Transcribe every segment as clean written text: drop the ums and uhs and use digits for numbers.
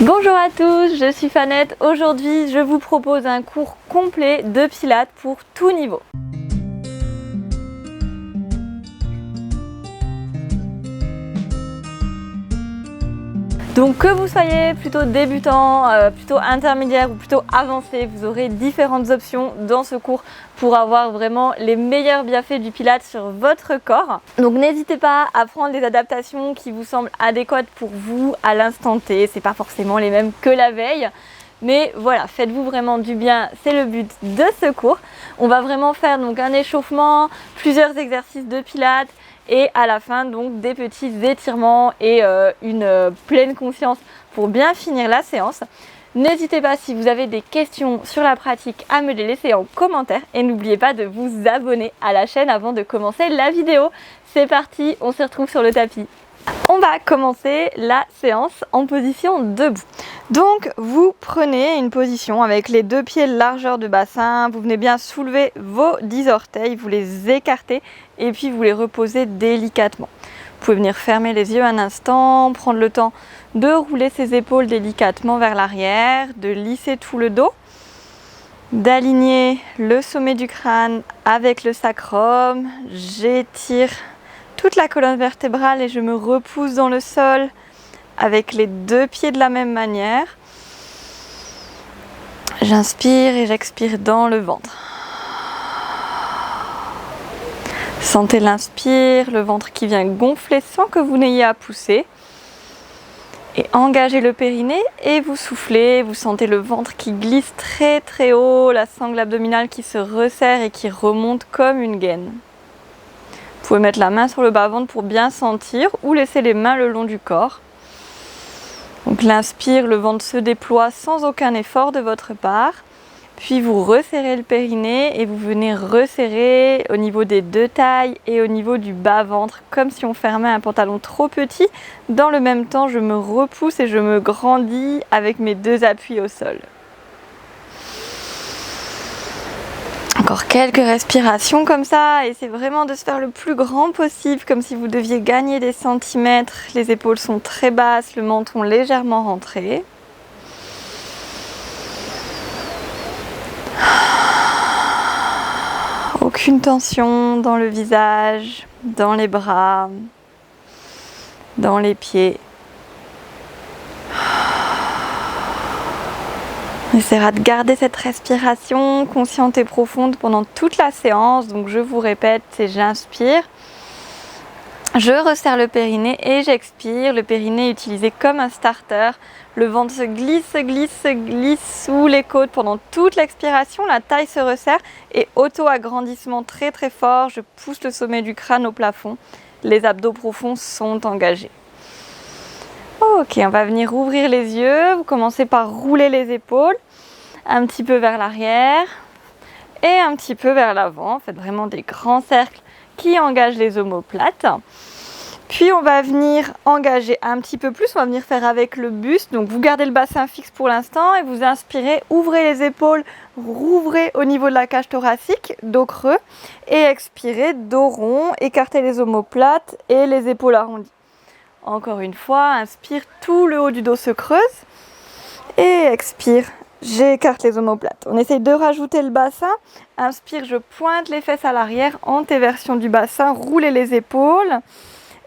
Bonjour à tous, je suis Fanette. Aujourd'hui, je vous propose un cours complet de pilates pour tout niveau. Donc que vous soyez plutôt débutant, plutôt intermédiaire ou plutôt avancé, vous aurez différentes options dans ce cours pour avoir vraiment les meilleurs bienfaits du pilates sur votre corps. Donc n'hésitez pas à prendre les adaptations qui vous semblent adéquates pour vous à l'instant T. C'est pas forcément les mêmes que la veille. Mais voilà, faites-vous vraiment du bien, c'est le but de ce cours. On va vraiment faire donc un échauffement, plusieurs exercices de pilates et à la fin donc des petits étirements et une pleine conscience pour bien finir la séance. N'hésitez pas si vous avez des questions sur la pratique à me les laisser en commentaire et n'oubliez pas de vous abonner à la chaîne avant de commencer la vidéo. C'est parti, on se retrouve sur le tapis. On va commencer la séance en position debout. Donc vous prenez une position avec les deux pieds largeur de bassin, vous venez bien soulever vos 10 orteils, vous les écartez et puis vous les reposez délicatement. Vous pouvez venir fermer les yeux un instant, prendre le temps de rouler ses épaules délicatement vers l'arrière, de lisser tout le dos, d'aligner le sommet du crâne avec le sacrum. J'étire toute la colonne vertébrale et je me repousse dans le sol avec les deux pieds de la même manière. J'inspire et j'expire dans le ventre. Sentez l'inspire, le ventre qui vient gonfler sans que vous n'ayez à pousser. Et engagez le périnée et vous soufflez. Vous sentez le ventre qui glisse très très haut, la sangle abdominale qui se resserre et qui remonte comme une gaine. Vous pouvez mettre la main sur le bas-ventre pour bien sentir ou laisser les mains le long du corps. Donc l'inspire, le ventre se déploie sans aucun effort de votre part. Puis vous resserrez le périnée et vous venez resserrer au niveau des deux tailles et au niveau du bas-ventre, comme si on fermait un pantalon trop petit. Dans le même temps, je me repousse et je me grandis avec mes deux appuis au sol. Encore quelques respirations comme ça, et c'est vraiment de se faire le plus grand possible, comme si vous deviez gagner des centimètres. Les épaules sont très basses, le menton légèrement rentré. Aucune tension dans le visage, dans les bras, dans les pieds. On essaiera de garder cette respiration consciente et profonde pendant toute la séance. Donc je vous répète, c'est j'inspire, je resserre le périnée et j'expire. Le périnée est utilisé comme un starter. Le ventre se glisse sous les côtes pendant toute l'expiration. La taille se resserre et auto-agrandissement très très fort. Je pousse le sommet du crâne au plafond. Les abdos profonds sont engagés. Ok, on va venir ouvrir les yeux. Vous commencez par rouler les épaules, un petit peu vers l'arrière et un petit peu vers l'avant. Faites vraiment des grands cercles qui engagent les omoplates. Puis on va venir engager un petit peu plus, on va venir faire avec le buste. Donc vous gardez le bassin fixe pour l'instant et vous inspirez, ouvrez les épaules, rouvrez au niveau de la cage thoracique, dos creux. Et expirez, dos rond, écartez les omoplates et les épaules arrondies. Encore une fois, inspire, tout le haut du dos se creuse. Et expire, j'écarte les omoplates. On essaye de rajouter le bassin. Inspire, je pointe les fesses à l'arrière, antéversion du bassin, roulez les épaules.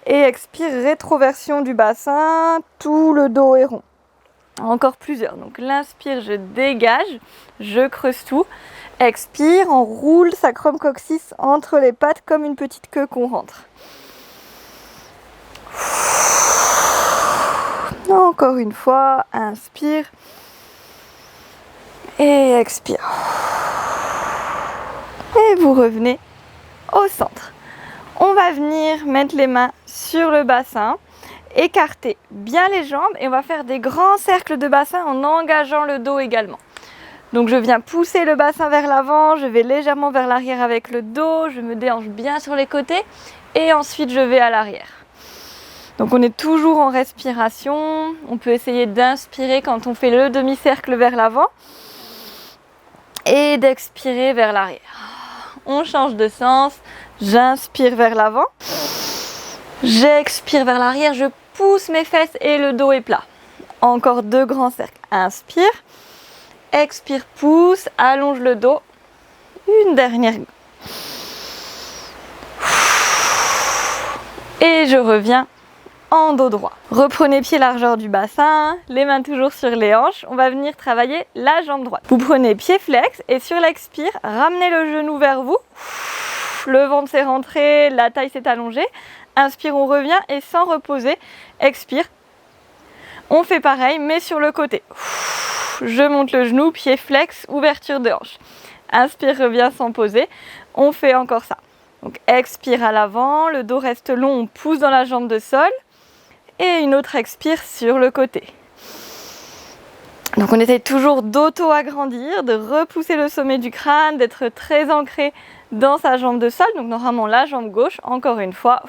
Et expire, rétroversion du bassin, tout le dos est rond. Encore plusieurs. Donc l'inspire, je dégage, je creuse tout. Expire, on roule sacrum coccyx entre les pattes comme une petite queue qu'on rentre. Encore une fois, inspire et expire. Et vous revenez au centre. On va venir mettre les mains sur le bassin, écarter bien les jambes et on va faire des grands cercles de bassin en engageant le dos également. Donc je viens pousser le bassin vers l'avant, je vais légèrement vers l'arrière avec le dos, je me déhanche bien sur les côtés et ensuite je vais à l'arrière. Donc on est toujours en respiration, on peut essayer d'inspirer quand on fait le demi-cercle vers l'avant et d'expirer vers l'arrière. On change de sens, j'inspire vers l'avant, j'expire vers l'arrière, je pousse mes fesses et le dos est plat. Encore 2 grands cercles. Inspire. Expire, pousse, allonge le dos. Une dernière. Et je reviens en dos droit. Reprenez pied largeur du bassin, les mains toujours sur les hanches. On va venir travailler la jambe droite. Vous prenez pied flex et sur l'expire, ramenez le genou vers vous. Le ventre s'est rentré, la taille s'est allongée. Inspire, on revient et sans reposer, expire. On fait pareil mais sur le côté. Je monte le genou, pied flex, ouverture de hanche. Inspire, reviens sans poser. On fait encore ça. Donc expire à l'avant, le dos reste long, on pousse dans la jambe de sol. Et une autre expire sur le côté. Donc on essaye toujours d'auto-agrandir, de repousser le sommet du crâne, d'être très ancré dans sa jambe de sol. Donc normalement la jambe gauche, encore une fois.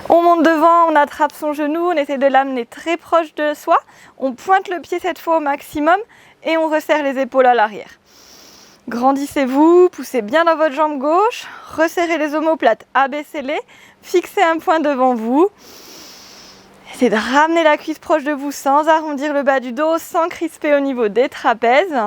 On monte devant, on attrape son genou, on essaie de l'amener très proche de soi. On pointe le pied cette fois au maximum et on resserre les épaules à l'arrière. Grandissez-vous, poussez bien dans votre jambe gauche, resserrez les omoplates, abaissez-les, fixez un point devant vous. Essayez de ramener la cuisse proche de vous sans arrondir le bas du dos, sans crisper au niveau des trapèzes.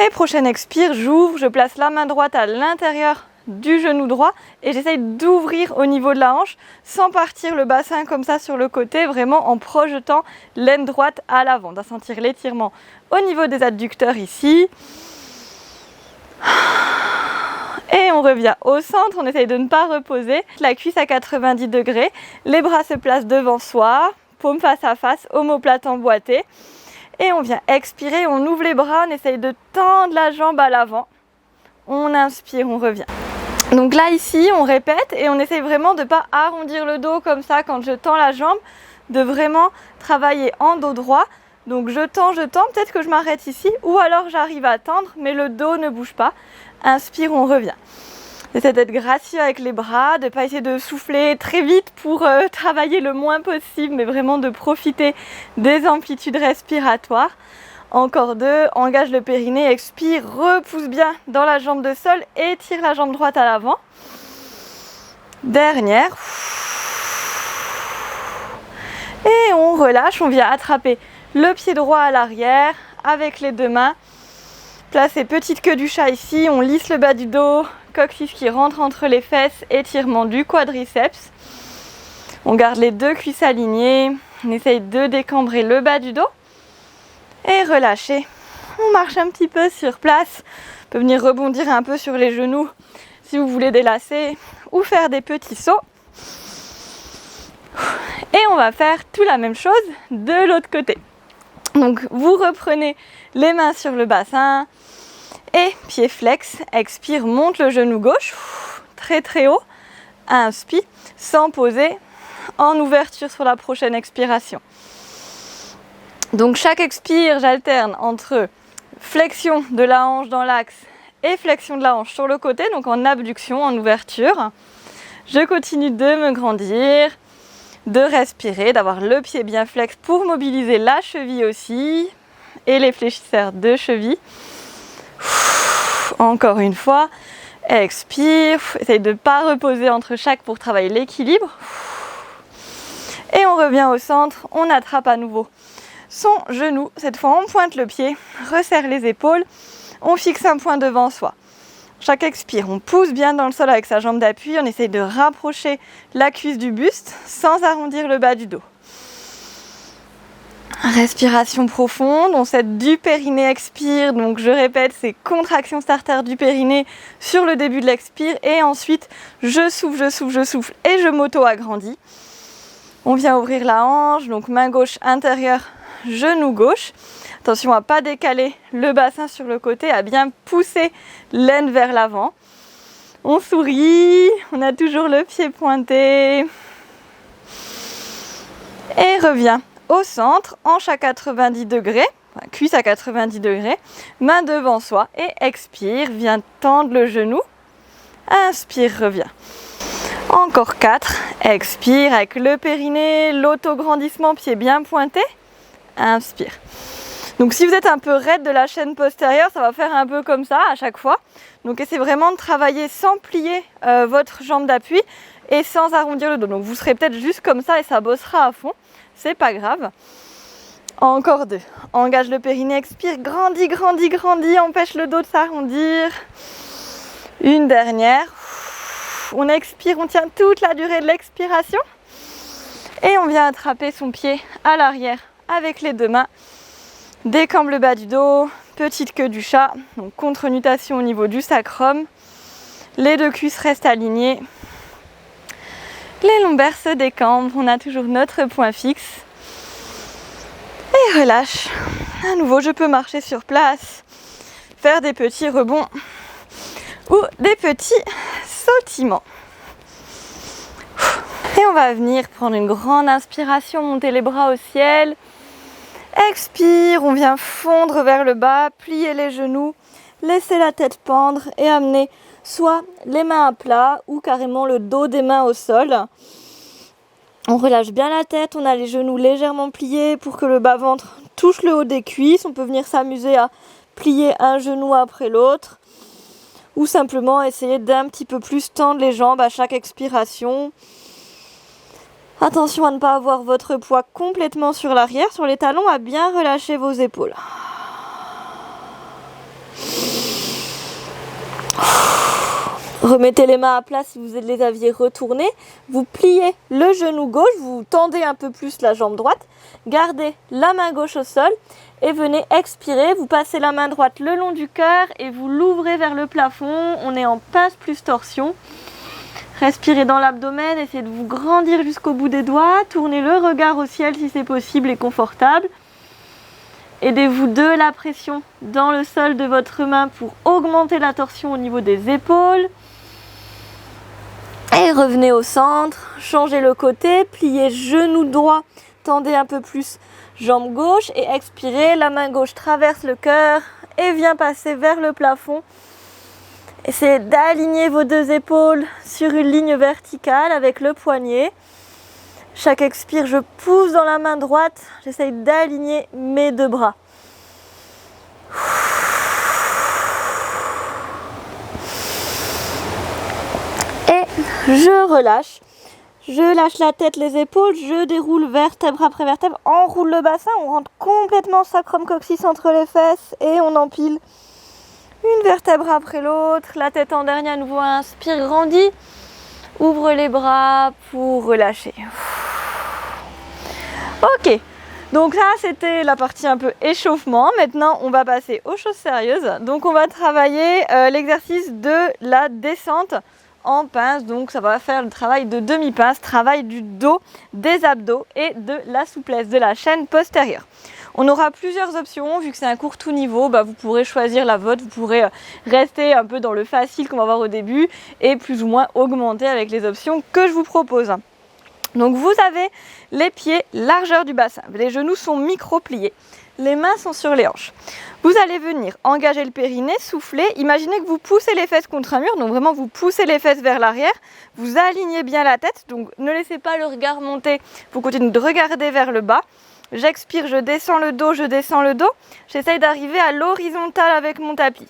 Et prochaine expire, j'ouvre, je place la main droite à l'intérieur du genou droit et j'essaye d'ouvrir au niveau de la hanche sans partir le bassin comme ça sur le côté, vraiment en projetant l'aine droite à l'avant. On doit sentir l'étirement au niveau des adducteurs ici. Et on revient au centre, on essaye de ne pas reposer. La cuisse à 90 degrés, les bras se placent devant soi, paume face à face, omoplate emboîtée. Et on vient expirer, on ouvre les bras, on essaye de tendre la jambe à l'avant. On inspire, on revient. Donc là ici on répète et on essaye vraiment de ne pas arrondir le dos comme ça quand je tends la jambe, de vraiment travailler en dos droit. Donc je tends, peut-être que je m'arrête ici ou alors j'arrive à tendre mais le dos ne bouge pas. Inspire, on revient. Essayez d'être gracieux avec les bras, de ne pas essayer de souffler très vite pour travailler le moins possible mais vraiment de profiter des amplitudes respiratoires. Encore 2, engage le périnée, expire, repousse bien dans la jambe de sol, étire la jambe droite à l'avant. Dernière. Et on relâche, on vient attraper le pied droit à l'arrière avec les 2 mains. Placez petite queue du chat ici, on lisse le bas du dos, coccyx qui rentre entre les fesses, étirement du quadriceps. On garde les 2 cuisses alignées, on essaye de décambrer le bas du dos. Et relâchez. On marche un petit peu sur place. On peut venir rebondir un peu sur les genoux si vous voulez délasser ou faire des petits sauts. Et on va faire tout la même chose de l'autre côté. Donc vous reprenez les mains sur le bassin et pied flex. Expire, monte le genou gauche très très haut. Inspire sans poser en ouverture sur la prochaine expiration. Donc chaque expire, j'alterne entre flexion de la hanche dans l'axe et flexion de la hanche sur le côté, donc en abduction, en ouverture. Je continue de me grandir, de respirer, d'avoir le pied bien flex pour mobiliser la cheville aussi et les fléchisseurs de cheville. Encore une fois, expire, essaye de ne pas reposer entre chaque pour travailler l'équilibre. Et on revient au centre, on attrape à nouveau son genou, cette fois on pointe le pied, resserre les épaules, on fixe un point devant soi. Chaque expire, on pousse bien dans le sol avec sa jambe d'appui, on essaye de rapprocher la cuisse du buste sans arrondir le bas du dos. Respiration profonde, on s'aide du périnée, expire, donc je répète, c'est contraction starter du périnée sur le début de l'expire et ensuite je souffle et je m'auto-agrandis. On vient ouvrir la hanche, donc main gauche intérieure, genou gauche. Attention à ne pas décaler le bassin sur le côté, à bien pousser l'aine vers l'avant. On sourit, on a toujours le pied pointé. Et revient au centre, hanche à 90 degrés, cuisse à 90 degrés, main devant soi et expire, viens tendre le genou. Inspire, reviens. Encore 4, expire avec le périnée, l'auto-grandissement, pied bien pointé. Inspire. Donc si vous êtes un peu raide de la chaîne postérieure, ça va faire un peu comme ça à chaque fois. Donc essayez vraiment de travailler sans plier votre jambe d'appui et sans arrondir le dos. Donc vous serez peut-être juste comme ça et ça bossera à fond, c'est pas grave. Encore 2. Engage le périnée, expire, grandis, grandis, grandis, empêche le dos de s'arrondir. Une dernière. On expire, on tient toute la durée de l'expiration. Et on vient attraper son pied à l'arrière avec les 2 mains. Décambre le bas du dos, petite queue du chat. Donc contre-nutation au niveau du sacrum. Les 2 cuisses restent alignées. Les lombaires se décambrent. On a toujours notre point fixe. Et relâche. À nouveau, je peux marcher sur place, faire des petits rebonds ou des petits sautillements. Et on va venir prendre une grande inspiration, monter les bras au ciel. Expire, on vient fondre vers le bas, plier les genoux, laisser la tête pendre et amener soit les mains à plat ou carrément le dos des mains au sol. On relâche bien la tête, on a les genoux légèrement pliés pour que le bas-ventre touche le haut des cuisses. On peut venir s'amuser à plier un genou après l'autre ou simplement essayer d'un petit peu plus tendre les jambes à chaque expiration. Attention à ne pas avoir votre poids complètement sur l'arrière, sur les talons, à bien relâcher vos épaules. Remettez les mains à plat si vous les aviez retournées. Vous pliez le genou gauche, vous tendez un peu plus la jambe droite. Gardez la main gauche au sol et venez expirer. Vous passez la main droite le long du cœur et vous l'ouvrez vers le plafond. On est en pince plus torsion. Respirez dans l'abdomen, essayez de vous grandir jusqu'au bout des doigts. Tournez le regard au ciel si c'est possible et confortable. Aidez-vous de la pression dans le sol de votre main pour augmenter la torsion au niveau des épaules. Et revenez au centre, changez le côté, pliez genou droit, tendez un peu plus jambe gauche et expirez. La main gauche traverse le cœur et vient passer vers le plafond. Essayez d'aligner vos 2 épaules sur une ligne verticale avec le poignet. Chaque expire, je pousse dans la main droite, j'essaye d'aligner mes 2 bras. Je relâche, je lâche la tête, les épaules, je déroule vertèbre après vertèbre, enroule le bassin, on rentre complètement sacrum coccyx entre les fesses et on empile une vertèbre après l'autre, la tête en dernier à nouveau, inspire, grandis, ouvre les bras pour relâcher. Ok, donc ça c'était la partie un peu échauffement. Maintenant on va passer aux choses sérieuses. Donc on va travailler l'exercice de la descente en pince, donc ça va faire le travail de demi-pince, travail du dos, des abdos et de la souplesse de la chaîne postérieure. On aura plusieurs options, vu que c'est un cours tout niveau, vous pourrez choisir la vôtre, vous pourrez rester un peu dans le facile qu'on va voir au début et plus ou moins augmenter avec les options que je vous propose. Donc vous avez les pieds largeur du bassin, les genoux sont micro-pliés, les mains sont sur les hanches. Vous allez venir engager le périnée, souffler, imaginez que vous poussez les fesses contre un mur, donc vraiment vous poussez les fesses vers l'arrière, vous alignez bien la tête, donc ne laissez pas le regard monter, vous continuez de regarder vers le bas. J'expire, je descends le dos, j'essaye d'arriver à l'horizontale avec mon tapis.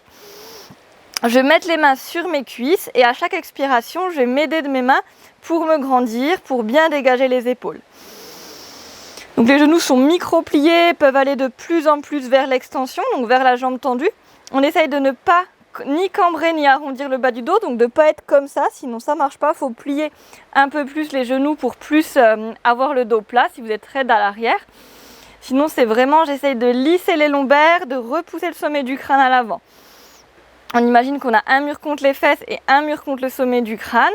Je vais mettre les mains sur mes cuisses et à chaque expiration, je vais m'aider de mes mains pour me grandir, pour bien dégager les épaules. Donc les genoux sont micro-pliés, peuvent aller de plus en plus vers l'extension, donc vers la jambe tendue. On essaye de ne pas ni cambrer ni arrondir le bas du dos, donc de ne pas être comme ça, sinon ça ne marche pas. Il faut plier un peu plus les genoux pour plus avoir le dos plat si vous êtes raide à l'arrière. Sinon c'est vraiment, j'essaye de lisser les lombaires, de repousser le sommet du crâne à l'avant. On imagine qu'on a un mur contre les fesses et un mur contre le sommet du crâne.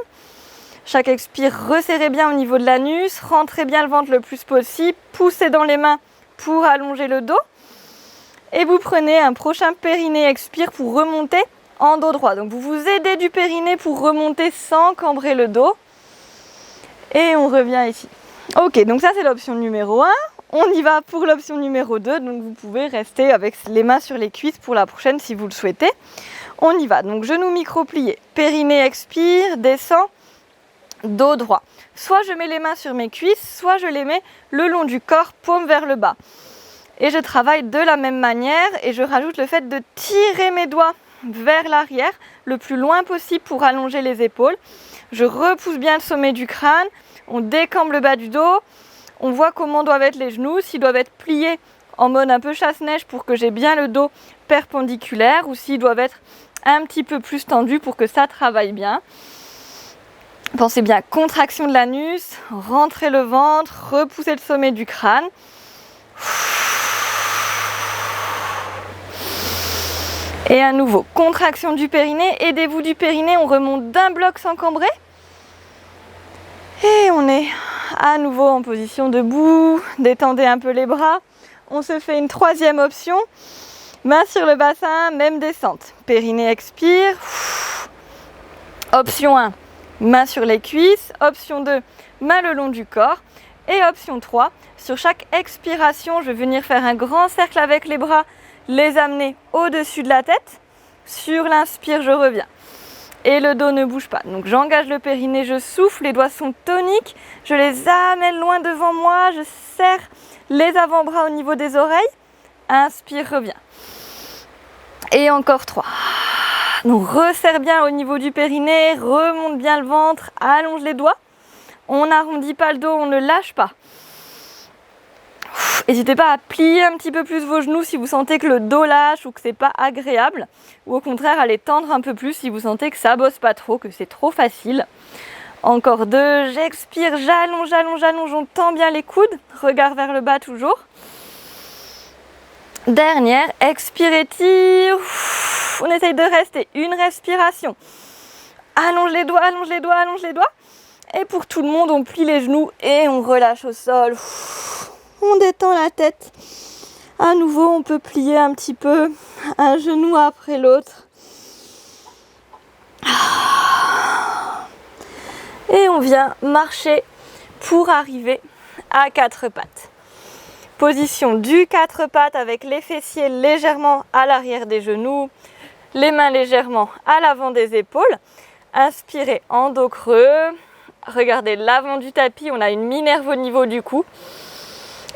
Chaque expire, resserrez bien au niveau de l'anus, rentrez bien le ventre le plus possible, poussez dans les mains pour allonger le dos. Et vous prenez un prochain périnée expire pour remonter en dos droit. Donc vous vous aidez du périnée pour remonter sans cambrer le dos. Et on revient ici. Ok, donc ça c'est l'option numéro 1. On y va pour l'option numéro 2. Donc vous pouvez rester avec les mains sur les cuisses pour la prochaine si vous le souhaitez. On y va. Donc genoux micro-pliés, périnée expire, descend. Dos droit. Soit je mets les mains sur mes cuisses, soit je les mets le long du corps, paume vers le bas. Et je travaille de la même manière et je rajoute le fait de tirer mes doigts vers l'arrière le plus loin possible pour allonger les épaules. Je repousse bien le sommet du crâne. On décambre le bas du dos. On voit comment doivent être les genoux, s'ils doivent être pliés en mode un peu chasse-neige pour que j'ai bien le dos perpendiculaire ou s'ils doivent être un petit peu plus tendus pour que ça travaille bien. Pensez bien, contraction de l'anus, rentrez le ventre, repoussez le sommet du crâne. Et à nouveau, contraction du périnée, aidez-vous du périnée, on remonte d'un bloc sans cambrer. Et on est à nouveau en position debout, détendez un peu les bras. On se fait une troisième option, main sur le bassin, même descente. Périnée expire. Option 1, main sur les cuisses. Option 2, main le long du corps. Et option 3, sur chaque expiration, je vais venir faire un grand cercle avec les bras, les amener au-dessus de la tête. Sur l'inspire, je reviens. Et le dos ne bouge pas. Donc j'engage le périnée, je souffle, les doigts sont toniques. Je les amène loin devant moi, je serre les avant-bras au niveau des oreilles. Inspire, reviens. Et encore 3. Donc resserre bien au niveau du périnée, remonte bien le ventre, allonge les doigts. On n'arrondit pas le dos, on ne lâche pas. N'hésitez pas à plier un petit peu plus vos genoux si vous sentez que le dos lâche ou que c'est pas agréable. Ou au contraire, à les tendre un peu plus si vous sentez que ça bosse pas trop, que c'est trop facile. Encore 2, j'expire, j'allonge, j'allonge, j'allonge, on tend bien les coudes. Regard vers le bas toujours. Dernière, expire, étire. On essaye de rester une respiration. Allonge les doigts, allonge les doigts, allonge les doigts. Et pour tout le monde, on plie les genoux et on relâche au sol. On détend la tête. À nouveau, on peut plier un petit peu un genou après l'autre. Et on vient marcher pour arriver à 4 pattes. Position du 4 pattes avec les fessiers légèrement à l'arrière des genoux, les mains légèrement à l'avant des épaules. Inspirez en dos creux. Regardez l'avant du tapis, on a une minerve au niveau du cou.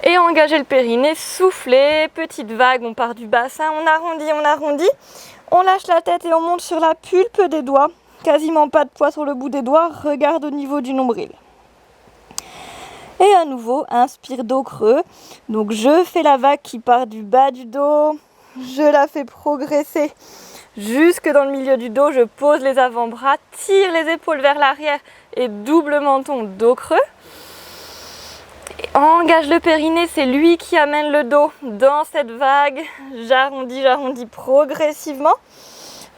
Et engagez le périnée, soufflez, petite vague, on part du bassin, on arrondit, on lâche la tête et on monte sur la pulpe des doigts. Quasiment pas de poids sur le bout des doigts, regarde au niveau du nombril. Et à nouveau, inspire dos creux. Donc je fais la vague qui part du bas du dos, je la fais progresser jusque dans le milieu du dos, je pose les avant-bras, tire les épaules vers l'arrière et double menton, dos creux. Et engage le périnée, c'est lui qui amène le dos dans cette vague. J'arrondis progressivement.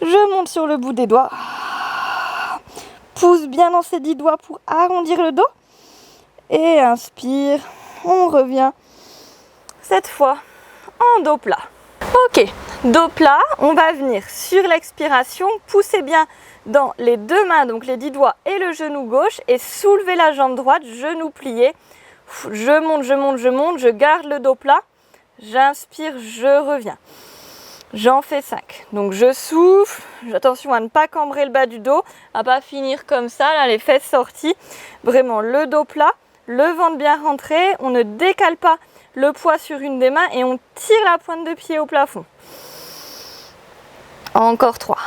Je monte sur le bout des doigts. Pousse bien dans ces 10 doigts pour arrondir le dos. Et inspire, on revient. Cette fois en dos plat. Ok, dos plat, on va venir sur l'expiration, poussez bien dans les 2 mains, donc les 10 doigts et le genou gauche et soulevez la jambe droite, genou plié. Je monte, je garde le dos plat, j'inspire, je reviens. J'en fais 5. Donc je souffle, attention à ne pas cambrer le bas du dos, à pas finir comme ça, là les fesses sorties. Vraiment le dos plat, le ventre bien rentré, on ne décale pas le poids sur une des mains et on tire la pointe de pied au plafond. Encore 3.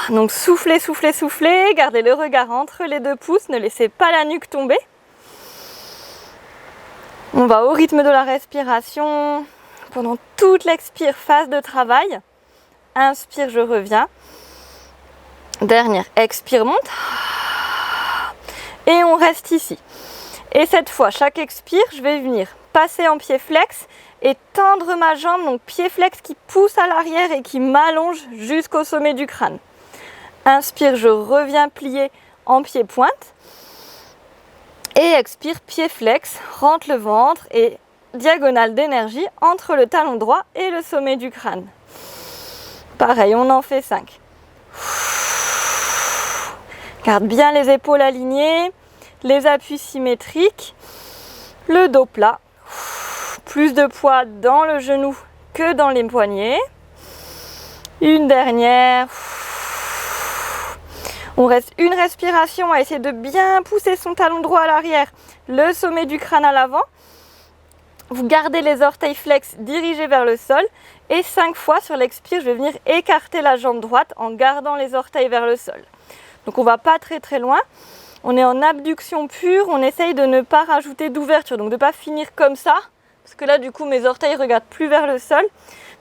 Donc soufflez, gardez le regard entre les 2 pouces, ne laissez pas la nuque tomber. On va au rythme de la respiration. Pendant toute l'expire, phase de travail. Inspire, je reviens. Dernière, expire, monte. Et on reste ici. Et cette fois, chaque expire, je vais venir passer en pied flex et tendre ma jambe, donc pied flex qui pousse à l'arrière et qui m'allonge jusqu'au sommet du crâne. Inspire, je reviens plier en pied pointe. Et expire, pied flex, rentre le ventre et diagonale d'énergie entre le talon droit et le sommet du crâne. Pareil, on en fait 5. Garde bien les épaules alignées, les appuis symétriques, le dos plat. Plus de poids dans le genou que dans les poignets. Une dernière. On reste une respiration à essayer de bien pousser son talon droit à l'arrière, le sommet du crâne à l'avant. Vous gardez les orteils flex dirigés vers le sol et 5 fois sur l'expire, je vais venir écarter la jambe droite en gardant les orteils vers le sol. Donc on ne va pas très loin. On est en abduction pure, on essaye de ne pas rajouter d'ouverture, donc de ne pas finir comme ça, parce que là du coup mes orteils ne regardent plus vers le sol,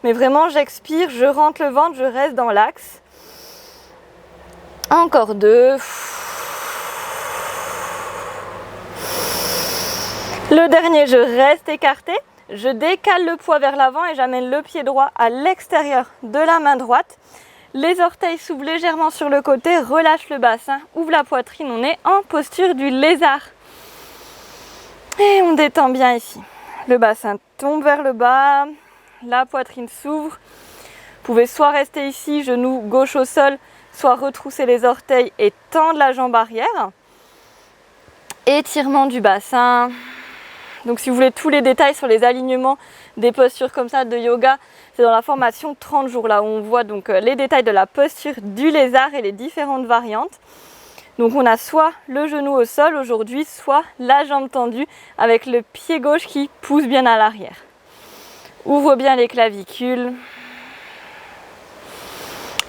mais vraiment j'expire, je rentre le ventre, je reste dans l'axe. Encore 2. Le dernier, je reste écarté, je décale le poids vers l'avant et j'amène le pied droit à l'extérieur de la main droite. Les orteils s'ouvrent légèrement sur le côté, relâche le bassin, ouvre la poitrine, on est en posture du lézard. Et on détend bien ici. Le bassin tombe vers le bas, la poitrine s'ouvre. Vous pouvez soit rester ici, genou gauche au sol, soit retrousser les orteils et tendre la jambe arrière. Étirement du bassin. Donc si vous voulez tous les détails sur les alignements des postures comme ça de yoga, c'est dans la formation 30 jours là où on voit donc les détails de la posture du lézard et les différentes variantes. Donc on a soit le genou au sol aujourd'hui, soit la jambe tendue avec le pied gauche qui pousse bien à l'arrière. Ouvre bien les clavicules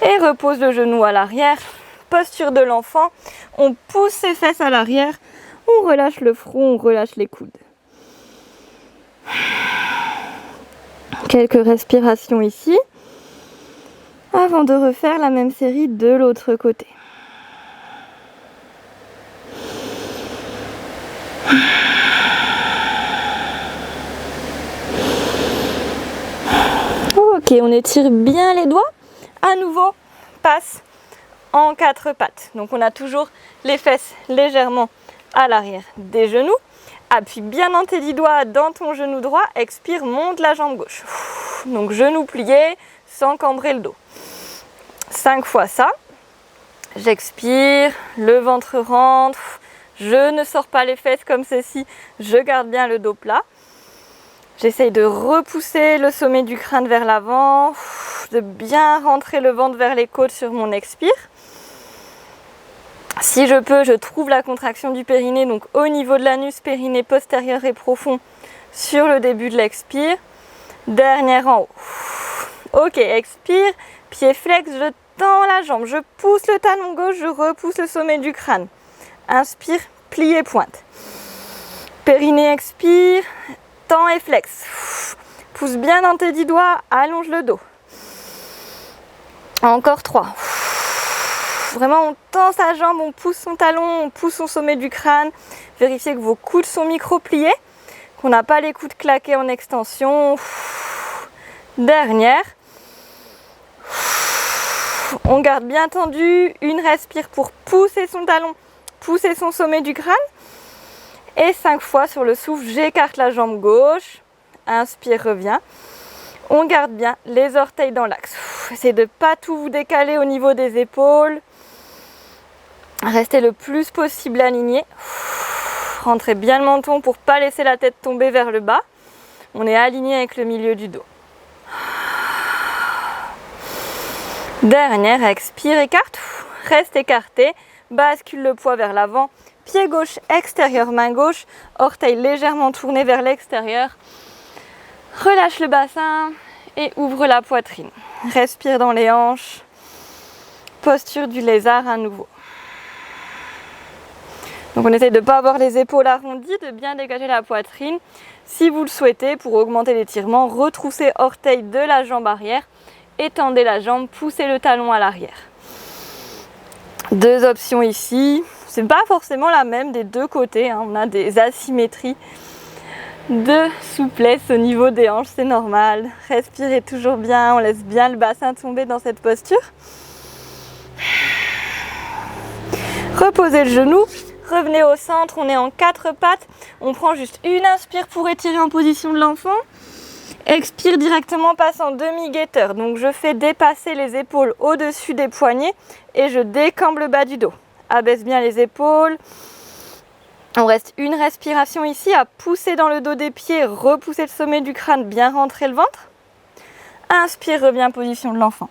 et repose le genou à l'arrière. Posture de l'enfant, on pousse ses fesses à l'arrière, on relâche le front, on relâche les coudes. Quelques respirations ici, avant de refaire la même série de l'autre côté. Ok, on étire bien les doigts. À nouveau, passe en 4 pattes. Donc on a toujours les fesses légèrement à l'arrière des genoux. Appuie bien dans tes 10 doigts dans ton genou droit. Expire, monte la jambe gauche. Donc genou plié sans cambrer le dos. 5 fois ça. J'expire, le ventre rentre. Je ne sors pas les fesses comme ceci. Je garde bien le dos plat. J'essaye de repousser le sommet du crâne vers l'avant, de bien rentrer le ventre vers les côtes sur mon expire. Si je peux, je trouve la contraction du périnée, donc au niveau de l'anus, périnée postérieur et profond sur le début de l'expire. Dernière en haut. Ok, expire, pied flex, je tends la jambe, je pousse le talon gauche, je repousse le sommet du crâne. Inspire, plie et pointe. Périnée, expire, tends et flex. Pousse bien dans tes 10 doigts, allonge le dos. Encore 3. Vraiment, on tend sa jambe, on pousse son talon, on pousse son sommet du crâne. Vérifiez que vos coudes sont micro-pliés, qu'on n'a pas les coudes claqués en extension. Dernière. On garde bien tendu. Une respire pour pousser son talon, pousser son sommet du crâne. Et 5 fois sur le souffle, j'écarte la jambe gauche. Inspire, reviens. On garde bien les orteils dans l'axe. Essayez de ne pas tout vous décaler au niveau des épaules. Restez le plus possible aligné. Rentrez bien le menton pour ne pas laisser la tête tomber vers le bas. On est aligné avec le milieu du dos. Dernière, expire, écarte. Reste écarté. Bascule le poids vers l'avant. Pied gauche extérieur, main gauche. Orteil légèrement tourné vers l'extérieur. Relâche le bassin et ouvre la poitrine. Respire dans les hanches. Posture du lézard à nouveau. Donc on essaye de ne pas avoir les épaules arrondies, de bien dégager la poitrine. Si vous le souhaitez, pour augmenter l'étirement, retroussez orteil de la jambe arrière, étendez la jambe, poussez le talon à l'arrière. 2 options ici. C'est pas forcément la même des deux côtés, hein. On a des asymétries de souplesse au niveau des hanches, c'est normal. Respirez toujours bien, on laisse bien le bassin tomber dans cette posture. Reposez le genou. Revenez au centre, on est en 4 pattes. On prend juste une inspire pour étirer en position de l'enfant. Expire directement, passe en demi-guetteur. Donc je fais dépasser les épaules au-dessus des poignets et je décambre le bas du dos. Abaisse bien les épaules. On reste une respiration ici à pousser dans le dos des pieds, repousser le sommet du crâne, bien rentrer le ventre. Inspire, reviens en position de l'enfant.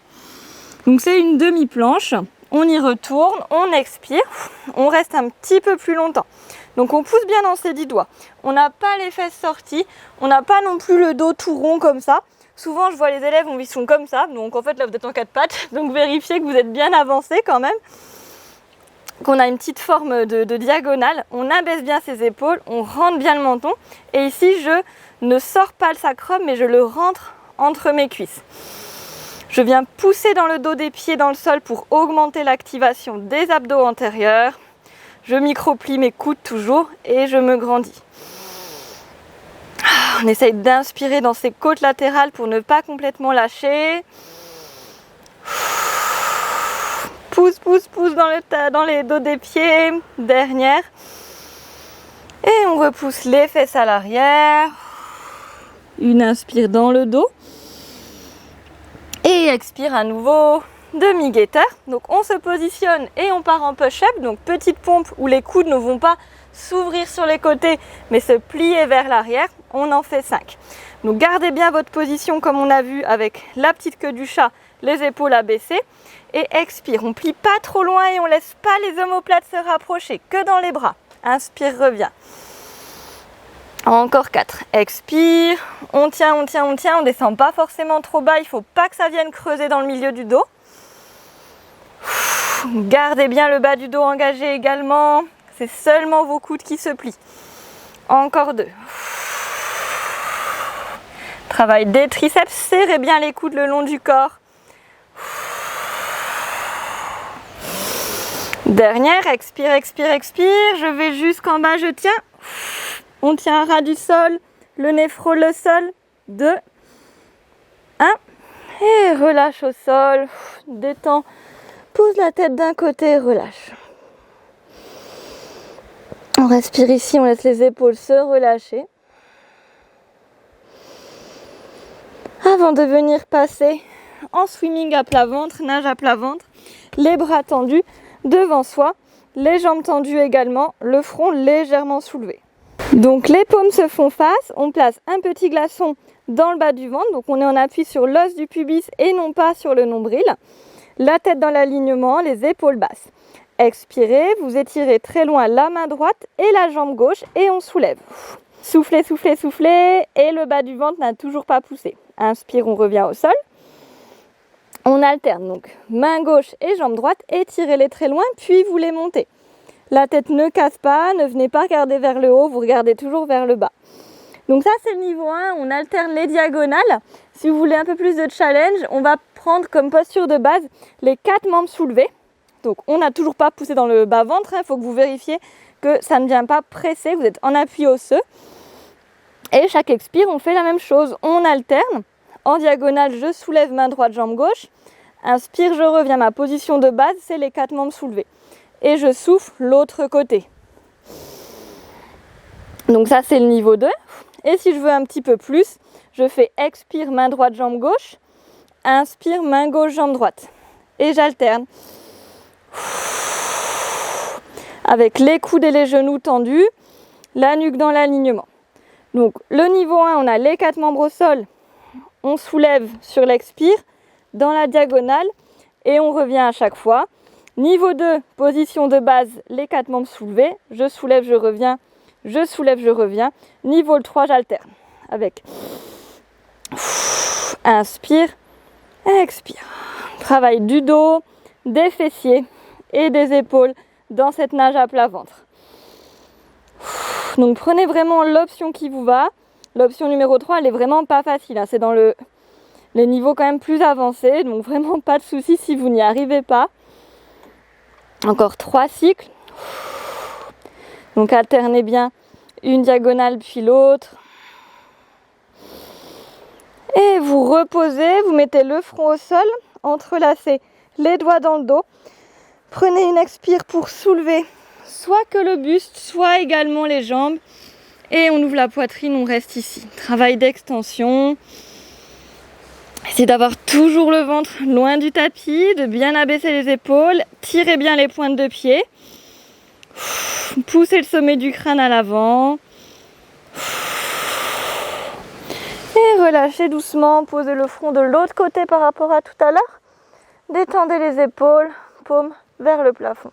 Donc c'est une demi-planche. On y retourne, on expire, on reste un petit peu plus longtemps. Donc on pousse bien dans ses 10 doigts. On n'a pas les fesses sorties, on n'a pas non plus le dos tout rond comme ça. Souvent je vois les élèves, ils sont comme ça, donc en fait là vous êtes en 4 pattes, donc vérifiez que vous êtes bien avancé quand même. qu'on a une petite forme de diagonale. On abaisse bien ses épaules, on rentre bien le menton. Et ici, je ne sors pas le sacrum, mais je le rentre entre mes cuisses. Je viens pousser dans le dos des pieds dans le sol pour augmenter l'activation des abdos antérieurs. Je microplie mes coudes toujours et je me grandis. On essaye d'inspirer dans ses côtes latérales pour ne pas complètement lâcher. Pousse, pousse, pousse dans les dos des pieds. Dernière. Et on repousse les fesses à l'arrière. Une inspire dans le dos. Et expire à nouveau, demi-guetteur. Donc on se positionne et on part en push-up. Donc petite pompe où les coudes ne vont pas s'ouvrir sur les côtés mais se plier vers l'arrière. On en fait 5. Donc gardez bien votre position comme on a vu avec la petite queue du chat, les épaules abaissées. Et expire, on plie pas trop loin et on laisse pas les omoplates se rapprocher, que dans les bras. Inspire, reviens. Encore 4. Expire, on tient, on tient, on tient, on descend pas forcément trop bas, il faut pas que ça vienne creuser dans le milieu du dos. Gardez bien le bas du dos engagé également, c'est seulement vos coudes qui se plient. Encore 2. Travail des triceps, serrez bien les coudes le long du corps. Dernière, expire, expire, expire, je vais jusqu'en bas, je tiens. On tient à ras du sol, le nez frôle le sol. 2, 1. Et relâche au sol, détends, pousse la tête d'un côté, relâche. On respire ici, on laisse les épaules se relâcher. Avant de venir passer en swimming à plat ventre, nage à plat ventre, les bras tendus devant soi, les jambes tendues également, le front légèrement soulevé. Donc les paumes se font face, on place un petit glaçon dans le bas du ventre, donc on est en appui sur l'os du pubis et non pas sur le nombril. La tête dans l'alignement, les épaules basses. Expirez, vous étirez très loin la main droite et la jambe gauche et on soulève. Soufflez, soufflez, soufflez et le bas du ventre n'a toujours pas poussé. Inspire, on revient au sol. On alterne donc main gauche et jambe droite, étirez-les très loin puis vous les montez. La tête ne casse pas, ne venez pas regarder vers le haut, vous regardez toujours vers le bas. Donc ça c'est le niveau 1, on alterne les diagonales. Si vous voulez un peu plus de challenge, on va prendre comme posture de base les 4 membres soulevés. Donc on n'a toujours pas poussé dans le bas ventre, il faut que vous vérifiez que ça ne vient pas presser, vous êtes en appui osseux. Et chaque expire, on fait la même chose, on alterne. En diagonale, je soulève main droite, jambe gauche. Inspire, je reviens. Ma position de base, c'est les 4 membres soulevés. Et je souffle l'autre côté. Donc ça, c'est le niveau 2. Et si je veux un petit peu plus, je fais expire, main droite, jambe gauche. Inspire, main gauche, jambe droite. Et j'alterne. Avec les coudes et les genoux tendus, la nuque dans l'alignement. Donc le niveau 1, on a les 4 membres au sol. On soulève sur l'expire, dans la diagonale, et on revient à chaque fois. Niveau 2, position de base, les 4 membres soulevés. Je soulève, je reviens. Je soulève, je reviens. Niveau 3, j'alterne. Avec inspire, expire. Travail du dos, des fessiers et des épaules dans cette nage à plat ventre. Donc prenez vraiment l'option qui vous va. L'option numéro 3, elle est vraiment pas facile. C'est dans les niveaux quand même plus avancés. Donc vraiment pas de souci si vous n'y arrivez pas. Encore 3 cycles. Donc alternez bien une diagonale puis l'autre. Et vous reposez, vous mettez le front au sol, entrelacez les doigts dans le dos. Prenez une expire pour soulever soit que le buste, soit également les jambes. Et on ouvre la poitrine, on reste ici. Travail d'extension. Essayez d'avoir toujours le ventre loin du tapis, de bien abaisser les épaules. Tirez bien les pointes de pied. Poussez le sommet du crâne à l'avant. Et relâchez doucement. Posez le front de l'autre côté par rapport à tout à l'heure. Détendez les épaules, paumes vers le plafond.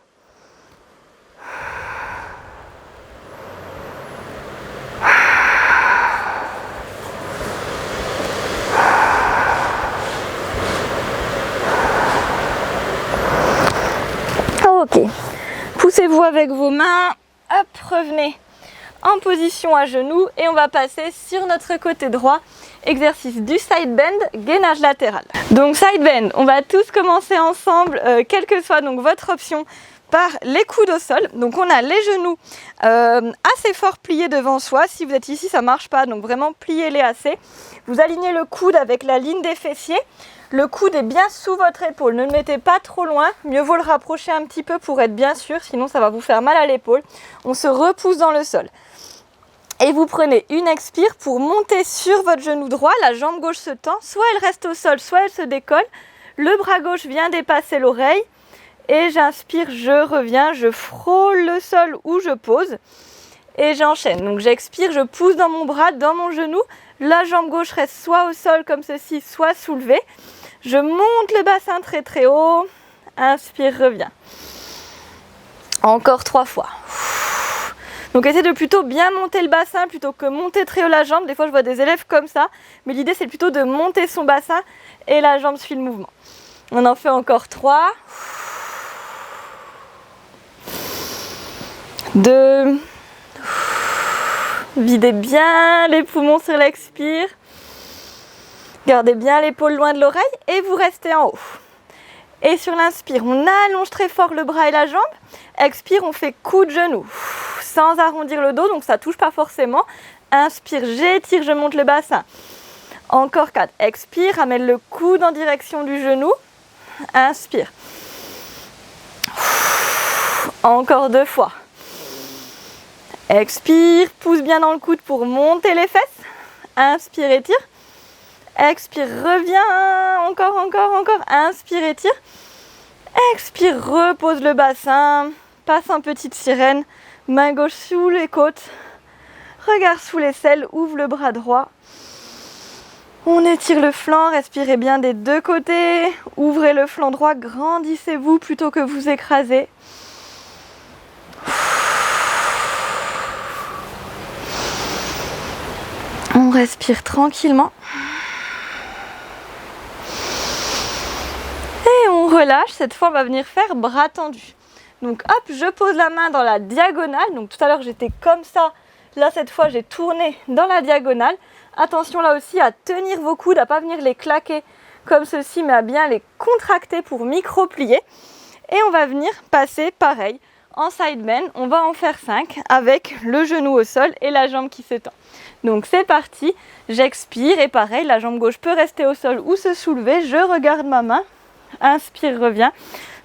Ok, vous avec vos mains. Hop, revenez en position à genoux et on va passer sur notre côté droit. Exercice du side bend, gainage latéral. Donc side bend, on va tous commencer ensemble, quelle que soit donc votre option, par les coudes au sol. Donc on a les genoux assez fort pliés devant soi. Si vous êtes ici, ça ne marche pas, donc vraiment pliez-les assez. Vous alignez le coude avec la ligne des fessiers. Le coude est bien sous votre épaule, ne le mettez pas trop loin. Mieux vaut le rapprocher un petit peu pour être bien sûr, sinon ça va vous faire mal à l'épaule. On se repousse dans le sol. Et vous prenez une expire pour monter sur votre genou droit, la jambe gauche se tend, soit elle reste au sol, soit elle se décolle. Le bras gauche vient dépasser l'oreille et j'inspire, je reviens, je frôle le sol où je pose et j'enchaîne. Donc j'expire, je pousse dans mon bras, dans mon genou, la jambe gauche reste soit au sol comme ceci, soit soulevée. Je monte le bassin très très haut, inspire, reviens. Encore 3 fois. Donc essayez de plutôt bien monter le bassin plutôt que monter très haut la jambe. Des fois je vois des élèves comme ça, mais l'idée c'est plutôt de monter son bassin et la jambe suit le mouvement. On en fait encore 3. 2. Videz bien les poumons sur l'expire. Gardez bien l'épaule loin de l'oreille et vous restez en haut. Et sur l'inspire, on allonge très fort le bras et la jambe. Expire, on fait coude genou. Sans arrondir le dos, donc ça ne touche pas forcément. Inspire, j'étire, je monte le bassin. Encore 4. Expire, ramène le coude en direction du genou. Inspire. Encore 2 fois. Expire, pousse bien dans le coude pour monter les fesses. Inspire, étire. Expire, reviens. Encore. Inspire, étire. Expire, repose le bassin. Passe en petite sirène. Main gauche sous les côtes. Regard sous l'aisselle. Ouvre le bras droit. On étire le flanc. Respirez bien des 2 côtés. Ouvrez le flanc droit. Grandissez-vous plutôt que vous écrasez. On respire tranquillement. Et on relâche. Cette fois, on va venir faire bras tendus. Donc hop, je pose la main dans la diagonale. Donc tout à l'heure, j'étais comme ça. Là, cette fois, j'ai tourné dans la diagonale. Attention là aussi à tenir vos coudes, à ne pas venir les claquer comme ceci, mais à bien les contracter pour micro-plier. Et on va venir passer pareil en side bend. On va en faire 5 avec le genou au sol et la jambe qui s'étend. Donc c'est parti, j'expire et pareil, la jambe gauche peut rester au sol ou se soulever. Je regarde ma main, inspire, reviens.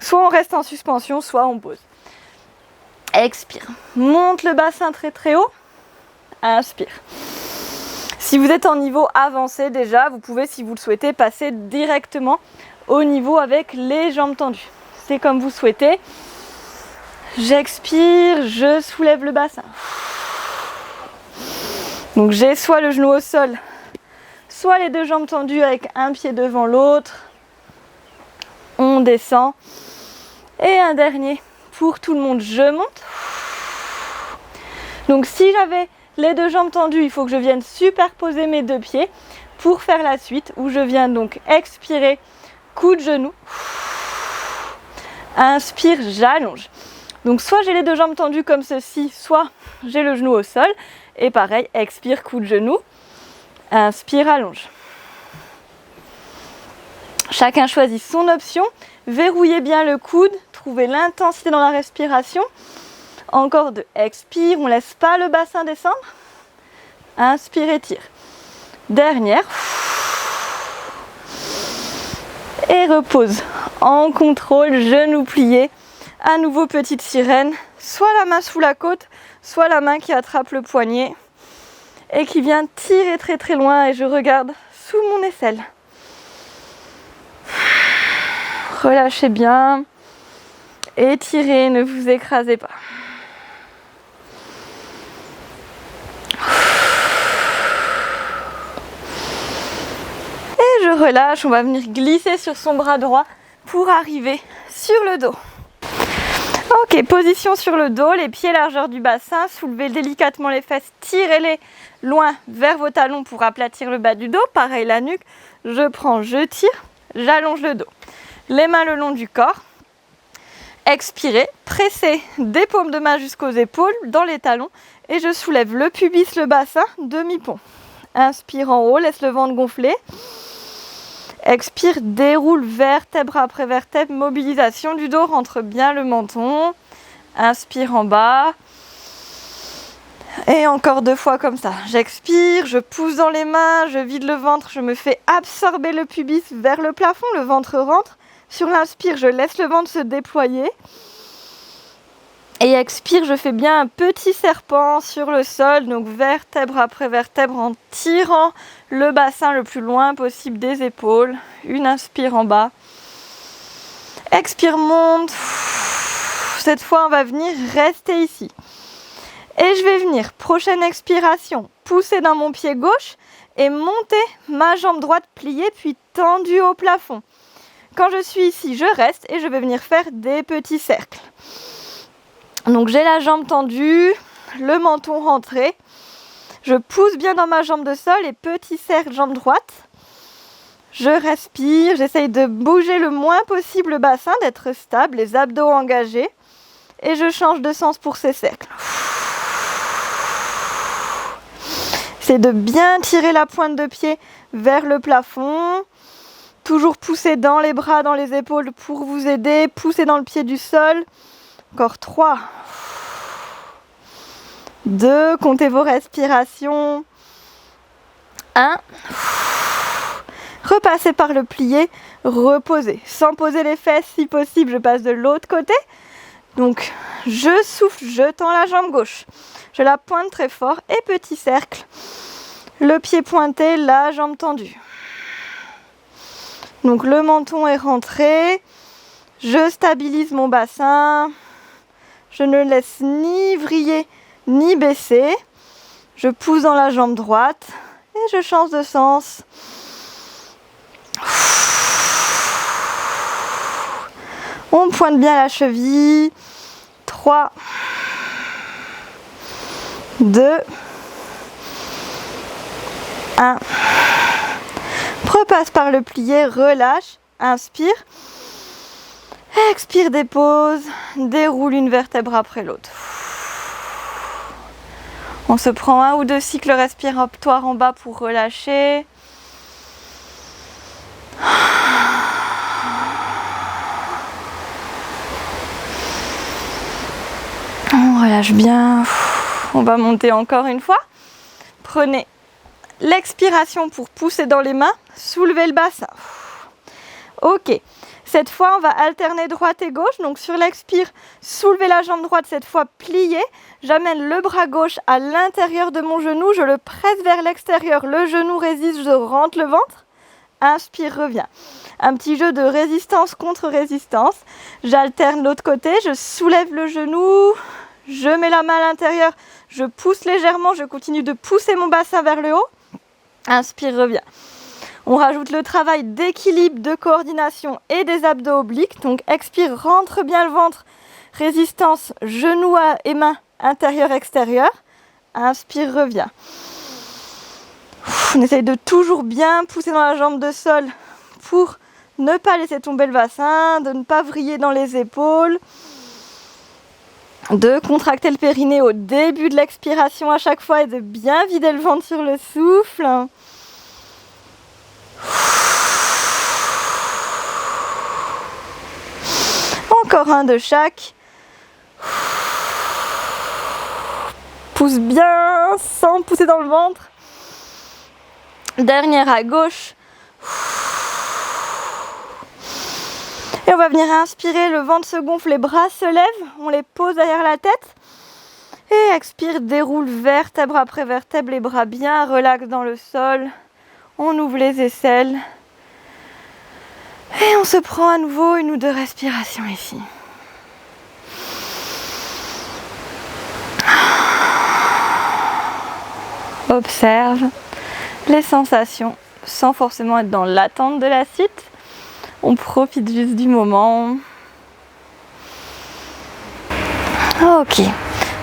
Soit on reste en suspension, soit on pose. Expire, monte le bassin très très haut. Inspire. Si vous êtes en niveau avancé déjà, vous pouvez, si vous le souhaitez, passer directement au niveau avec les jambes tendues. C'est comme vous souhaitez. J'expire, je soulève le bassin. Donc j'ai soit le genou au sol, soit les 2 jambes tendues avec un pied devant l'autre. On descend. Et un dernier pour tout le monde, je monte. Donc si j'avais les 2 jambes tendues, il faut que je vienne superposer mes 2 pieds pour faire la suite où je viens donc expirer, coup de genou. Inspire, j'allonge. Donc soit j'ai les 2 jambes tendues comme ceci, soit j'ai le genou au sol. Et pareil, expire, coup de genou. Inspire, allonge. Chacun choisit son option. Verrouillez bien le coude. Trouvez l'intensité dans la respiration. Encore 2. Expire, on ne laisse pas le bassin descendre. Inspire, étire. Dernière. Et repose. En contrôle, genou plié. À nouveau, petite sirène. Soit la main sous la côte, soit la main qui attrape le poignet et qui vient tirer très très loin et je regarde sous mon aisselle. Relâchez bien, étirez, ne vous écrasez pas. Et je relâche, on va venir glisser sur son bras droit pour arriver sur le dos. Ok, position sur le dos, les pieds largeur du bassin, soulevez délicatement les fesses, tirez-les loin vers vos talons pour aplatir le bas du dos. Pareil la nuque, je prends, je tire, j'allonge le dos. Les mains le long du corps. Expirez, pressez des paumes de main jusqu'aux épaules, dans les talons, et je soulève le pubis, le bassin, demi-pont. Inspire en haut, laisse le ventre gonfler. Expire, déroule vertèbre après vertèbre, mobilisation du dos, rentre bien le menton. Inspire en bas. Et encore 2 fois comme ça. J'expire, je pousse dans les mains, je vide le ventre, je me fais absorber le pubis vers le plafond, le ventre rentre. Sur l'inspire, je laisse le ventre se déployer. Et expire, je fais bien un petit serpent sur le sol, donc vertèbre après vertèbre en tirant le bassin le plus loin possible des épaules. Une inspire en bas. Expire, monte. Cette fois, on va venir rester ici. Et je vais venir, prochaine expiration, pousser dans mon pied gauche et monter ma jambe droite pliée puis tendue au plafond. Quand je suis ici, je reste et je vais venir faire des petits cercles. Donc j'ai la jambe tendue, le menton rentré. Je pousse bien dans ma jambe de sol et petit cercle jambe droite. Je respire, j'essaye de bouger le moins possible le bassin, d'être stable, les abdos engagés. Et je change de sens pour ces cercles. C'est de bien tirer la pointe de pied vers le plafond. Toujours pousser dans les bras, dans les épaules pour vous aider. Pousser dans le pied du sol. Encore 3. 2. Comptez vos respirations. 1. Repassez par le plié. Reposez. Sans poser les fesses si possible. Je passe de l'autre côté. Donc, je souffle, je tends la jambe gauche. Je la pointe très fort et petit cercle. Le pied pointé, la jambe tendue. Donc, le menton est rentré. Je stabilise mon bassin. Je ne laisse ni vriller ni baisser. Je pousse dans la jambe droite et je change de sens. On pointe bien la cheville. 3, 2, 1. Repasse par le plié, relâche, inspire. Expire, dépose, déroule une vertèbre après l'autre. On se prend 1 ou 2 cycles respiratoires en bas pour relâcher. On relâche bien. On va monter encore une fois. Prenez l'expiration pour pousser dans les mains. Soulevez le bassin. Ok. Cette fois, on va alterner droite et gauche. Donc sur l'expire, soulevez la jambe droite, cette fois pliée. J'amène le bras gauche à l'intérieur de mon genou. Je le presse vers l'extérieur. Le genou résiste, je rentre le ventre. Inspire, reviens. Un petit jeu de résistance contre résistance. J'alterne l'autre côté. Je soulève le genou. Je mets la main à l'intérieur. Je pousse légèrement. Je continue de pousser mon bassin vers le haut. Inspire, reviens. On rajoute le travail d'équilibre, de coordination et des abdos obliques. Donc expire, rentre bien le ventre. Résistance, genoux et mains, intérieur-extérieur. Inspire, reviens. On essaye de toujours bien pousser dans la jambe de sol pour ne pas laisser tomber le bassin, de ne pas vriller dans les épaules. De contracter le périnée au début de l'expiration à chaque fois et de bien vider le ventre sur le souffle. Encore un de chaque. Pousse bien sans pousser dans le ventre. Dernière à gauche. Et on va venir inspirer, le ventre se gonfle, les bras se lèvent, on les pose derrière la tête. Et expire, déroule vertèbre après vertèbre, les bras bien relax dans le sol. On ouvre les aisselles. Et on se prend à nouveau 1 ou 2 respirations ici. Observe les sensations sans forcément être dans l'attente de la suite. On profite juste du moment. Ok.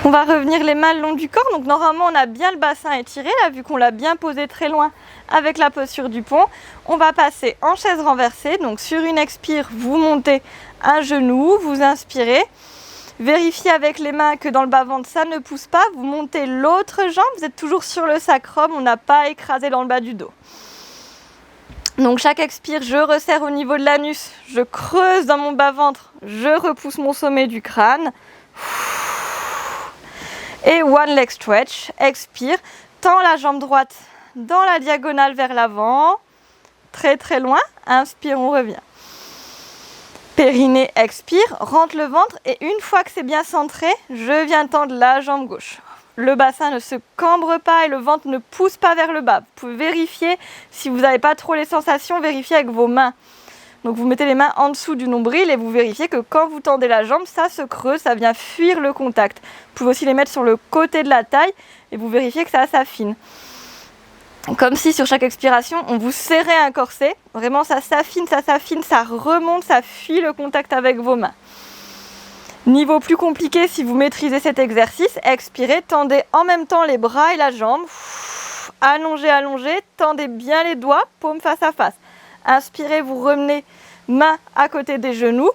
On va revenir les mains le long du corps. Donc normalement on a bien le bassin étiré là, vu qu'on l'a bien posé très loin avec la posture du pont. On va passer en chaise renversée. Donc sur une expire, vous montez un genou, vous inspirez. Vérifiez avec les mains que dans le bas-ventre, ça ne pousse pas. Vous montez l'autre jambe, vous êtes toujours sur le sacrum, on n'a pas écrasé dans le bas du dos. Donc chaque expire, je resserre au niveau de l'anus, je creuse dans mon bas-ventre, je repousse mon sommet du crâne. Et one leg stretch, expire, tends la jambe droite dans la diagonale vers l'avant, très très loin, inspire, on revient. Périnée, expire, rentre le ventre et une fois que c'est bien centré, je viens tendre la jambe gauche. Le bassin ne se cambre pas et le ventre ne pousse pas vers le bas. Vous pouvez vérifier, si vous n'avez pas trop les sensations, vérifiez avec vos mains. Donc vous mettez les mains en dessous du nombril et vous vérifiez que quand vous tendez la jambe, ça se creuse, ça vient fuir le contact. Vous pouvez aussi les mettre sur le côté de la taille et vous vérifiez que ça s'affine. Comme si sur chaque expiration, on vous serrait un corset. Vraiment, ça s'affine, ça remonte, ça fuit le contact avec vos mains. Niveau plus compliqué, si vous maîtrisez cet exercice, expirez, tendez en même temps les bras et la jambe. Allongez, allongez, tendez bien les doigts, paume face à face. Inspirez, vous remenez main à côté des genoux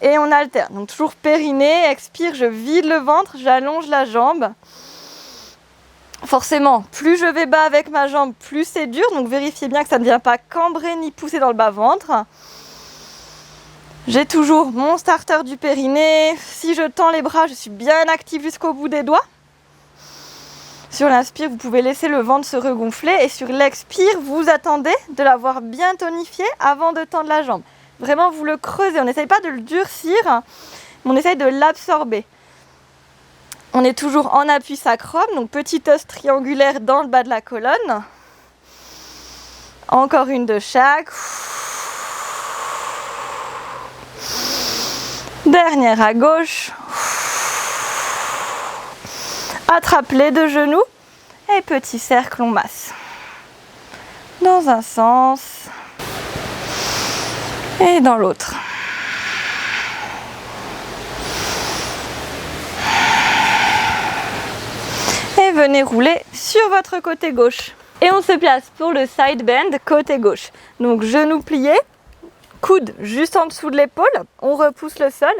et on alterne. Donc toujours périnée, expire, je vide le ventre, j'allonge la jambe. Forcément, plus je vais bas avec ma jambe, plus c'est dur. Donc vérifiez bien que ça ne vient pas cambrer ni pousser dans le bas-ventre. J'ai toujours mon starter du périnée. Si je tends les bras, je suis bien active jusqu'au bout des doigts. Sur l'inspire, vous pouvez laisser le ventre se regonfler. Et sur l'expire, vous attendez de l'avoir bien tonifié avant de tendre la jambe. Vraiment, vous le creusez. On n'essaye pas de le durcir, mais on essaye de l'absorber. On est toujours en appui sacrum, donc petit os triangulaire dans le bas de la colonne. Encore une de chaque. Dernière à gauche. Attrape les deux genoux et petit cercle, on masse. Dans un sens et dans l'autre. Et venez rouler sur votre côté gauche. Et on se place pour le side bend côté gauche. Donc genoux pliés, coude juste en dessous de l'épaule, on repousse le sol.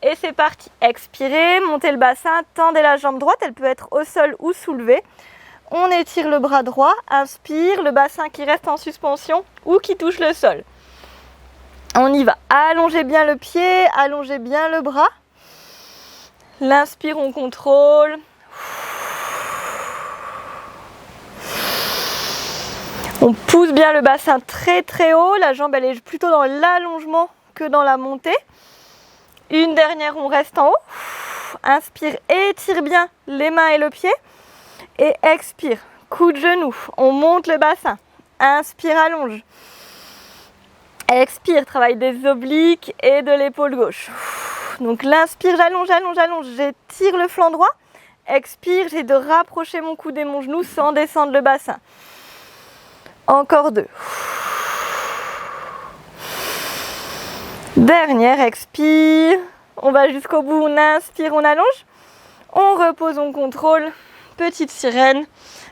Et c'est parti, expirez, montez le bassin, tendez la jambe droite, elle peut être au sol ou soulevée. On étire le bras droit, inspire, le bassin qui reste en suspension ou qui touche le sol. On y va, allongez bien le pied, allongez bien le bras. L'inspire, on contrôle. On pousse bien le bassin très très haut, la jambe elle est plutôt dans l'allongement que dans la montée. Une dernière, on reste en haut. Inspire, étire bien les mains et le pied. Et expire, coup de genou. On monte le bassin. Inspire, allonge. Expire, travail des obliques et de l'épaule gauche. Donc l'inspire, j'allonge, j'allonge, j'allonge. J'étire le flanc droit. Expire, j'ai de rapprocher mon coude et mon genou sans descendre le bassin. Encore deux. Dernière, expire. On va jusqu'au bout, on inspire, on allonge. On repose, on contrôle. Petite sirène.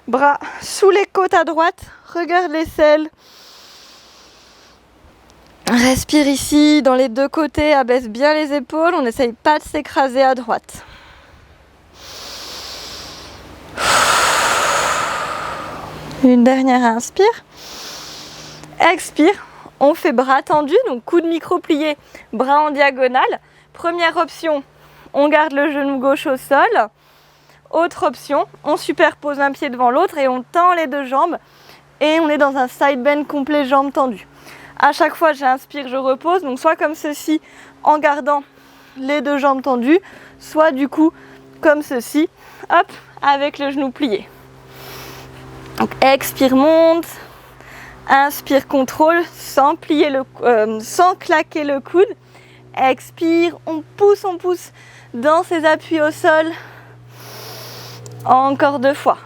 Bras sous les côtes à droite. Regarde l'aisselle. Respire ici, dans les deux côtés. Abaisse bien les épaules. On n'essaye pas de s'écraser à droite. Une dernière inspire. Expire. On fait bras tendus, donc coude micro plié, bras en diagonale. Première option, on garde le genou gauche au sol. Autre option, on superpose un pied devant l'autre et on tend les deux jambes. Et on est dans un side bend complet, jambes tendues. À chaque fois, j'inspire, je repose. Donc soit comme ceci, en gardant les deux jambes tendues, soit du coup comme ceci, hop, avec le genou plié. Donc expire, monte. Inspire, contrôle, sans claquer le coude. Expire, on pousse dans ses appuis au sol. Encore deux fois.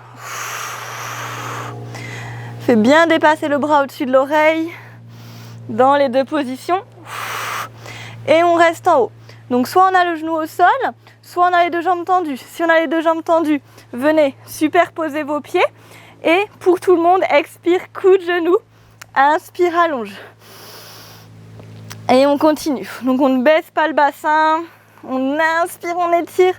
Fais bien dépasser le bras au-dessus de l'oreille dans les deux positions. Et on reste en haut. Donc soit on a le genou au sol, soit on a les deux jambes tendues. Si on a les deux jambes tendues, venez superposer vos pieds. Et pour tout le monde, expire, coup de genou. Inspire, allonge. Et on continue. Donc on ne baisse pas le bassin. On inspire, on étire.